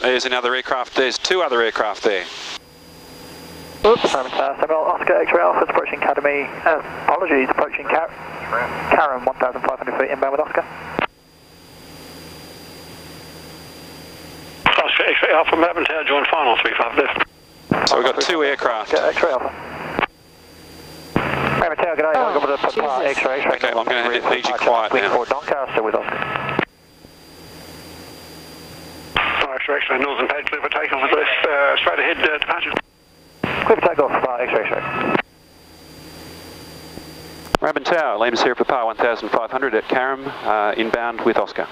there's another aircraft. There's two other aircraft there. Oops, Samuel Oscar X-ray Alpha approaching Academy. Apologies, approaching Carrum, 1,500 feet inbound with Oscar. Oscar X-ray Alpha, Moorabbin Tower, join final 35 left. So we've got two aircraft. X-ray Alpha. Moorabbin Tower, good day. I've got to put X-ray. Okay, I'm going to need you quiet now. Doncaster with Oscar. X-ray, northern pad, clear for takeoff with left, straight ahead departure. Clear for takeoff, X-ray. Moorabbin Tower, Lima Sierra Papa 1500 at Carrum, inbound with Oscar.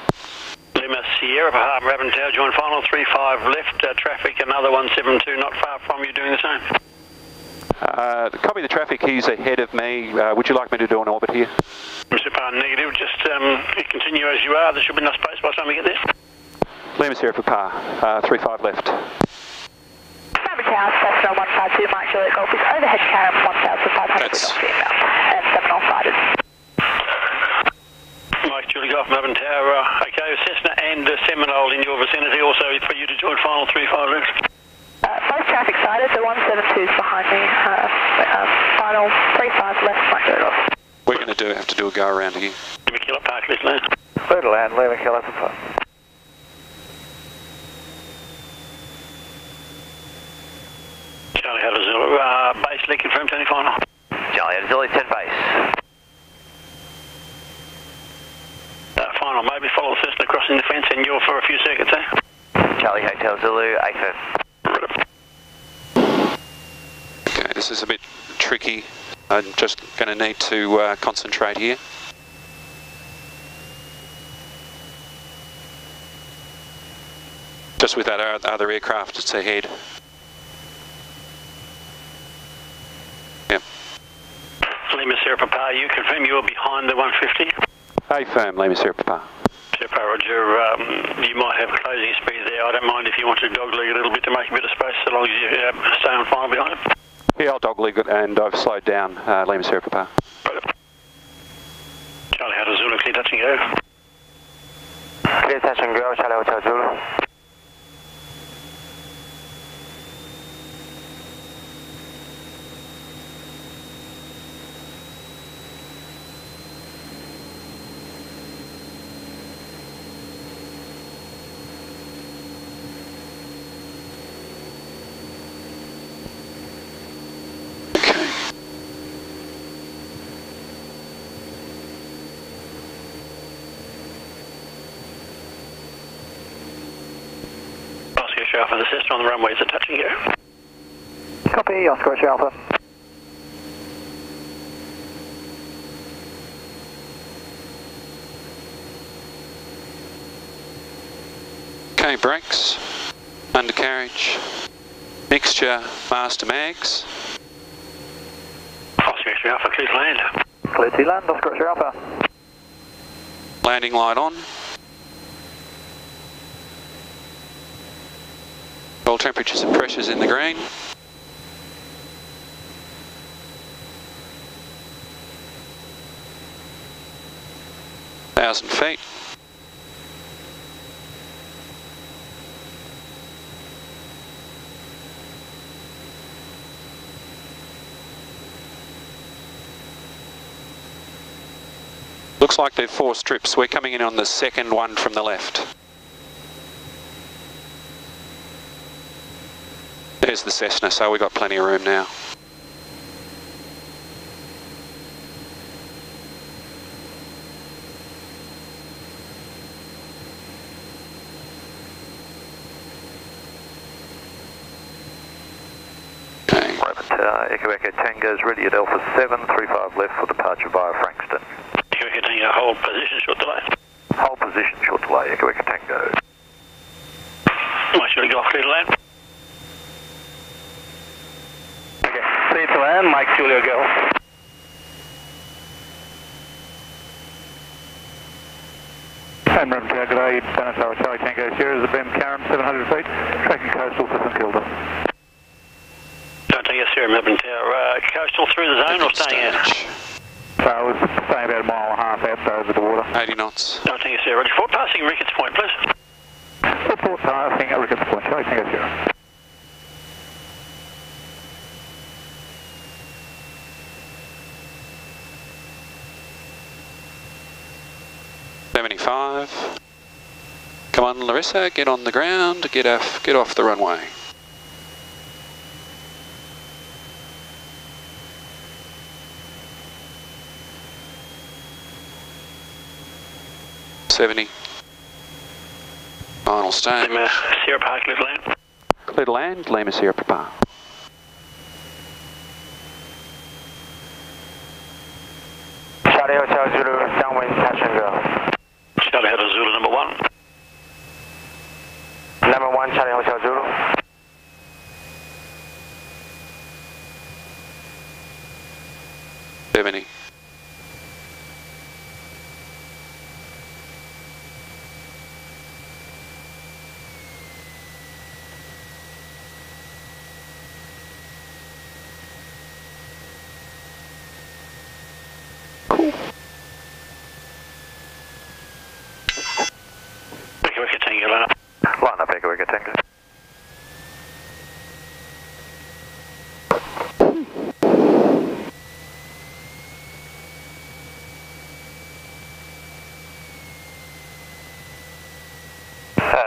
Lima Sierra Papa, Moorabbin Tower, join final 35 left, traffic another 172 not far from you doing the same. Copy the traffic, he's ahead of me. Would you like me to do an orbit here? Mr. Parr, negative, just continue as you are, there should be enough space by the time we get there. Lima Sierra Papa, 35 left. Moorabbin Tower, Cessna 152, Mike Juliet Golf is overhead Carrum 1,500 inbound and Seminole sided. Mike Juliet Golf, Moorabbin Tower, okay, Cessna and Seminole in your vicinity, also for you to join final 35 left. Both traffic sided, so 172's behind me, final 35 left, Mike Juliet Golf. We're going to have to do a go around here. Lima Kilo Park, let's land. Clear to land, Lima Kilo Alpha. Charlie Hotel Zulu, base lead confirmed, turning final. Charlie Hotel Zulu, 10 base. Final, maybe follow the Cessna crossing the fence and you're for a few seconds, eh? Charlie Hotel Zulu, 8 Okay, this is a bit tricky. I'm just going to need to concentrate here. Just with that other aircraft that's ahead. Yep. Lima Sierra Papa, you confirm you're behind the 150? Hey firm, Lima Sierra Papa. Sierra Papa, Roger, you might have closing speed there. I don't mind if you want to dogleg a little bit to make a bit of space, so long as you stay on final behind it. Yeah, I'll dogleg it and I've slowed down Lima Sierra Papa. Right. Charlie Hotel Zulu, clear touch and go. Clear touch and go, Charlie Hotel Zulu. Alpha, the Cessna on the runway is a touch and go. Copy, Oscar Alpha. Okay, brakes, undercarriage, mixture, master mags. Oscar Alpha, clear to land. Clear to land, Oscar Alpha. Landing light on. All temperatures and pressures in the green. Thousand feet. Looks like they're 4 strips. We're coming in on the second one from the left. There's the Cessna, so we've got plenty of room now. Okay. Echo Echo Tango's ready at Alpha 7, 35 left for departure via Frankston. Echo Echo Tango, hold position, short delay. Hold position, short delay, Echo Echo Tango. Mike Juliet Golf, clear to land. Clear to land, Mike Juliet Golf. And Moorabbin Tower, good day, Dennis Tower, Charlie Tango Sierra, the BEM Carrum, 700 feet, tracking coastal to St Kilda. Don't take us here, Moorabbin Tower, coastal through the zone or staying out? So I was staying about a mile and a half out over the water. 80 knots. Don't take us here, Roger. For passing Ricketts Point, please. Oops, Full time, thing, Ricketts Point, Charlie Tango 0. Come on, Larissa, get on the ground, get off the runway. $70. Final stage. Lima Sierra Park, clear to land. Clear to land, Lima Sierra Papa. Charlie Hotel Zulu, downwind, touch and go. Charlie Hotel Zulu number 1. Number 1, Charlie Hotel Zulu. $70. Wicket Tango, line up. Line up, Echo Wicket Tango.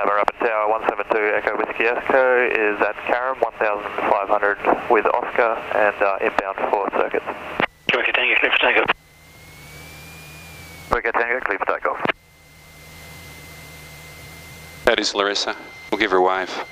Moorabbin Tower 172 Echo Whiskey Echo is at Carrum 1500 with Oscar and inbound for circuits. Wicket Tango, clear for takeoff. Wicket Tango, clear for takeoff. That is Larissa. We'll give her a wave.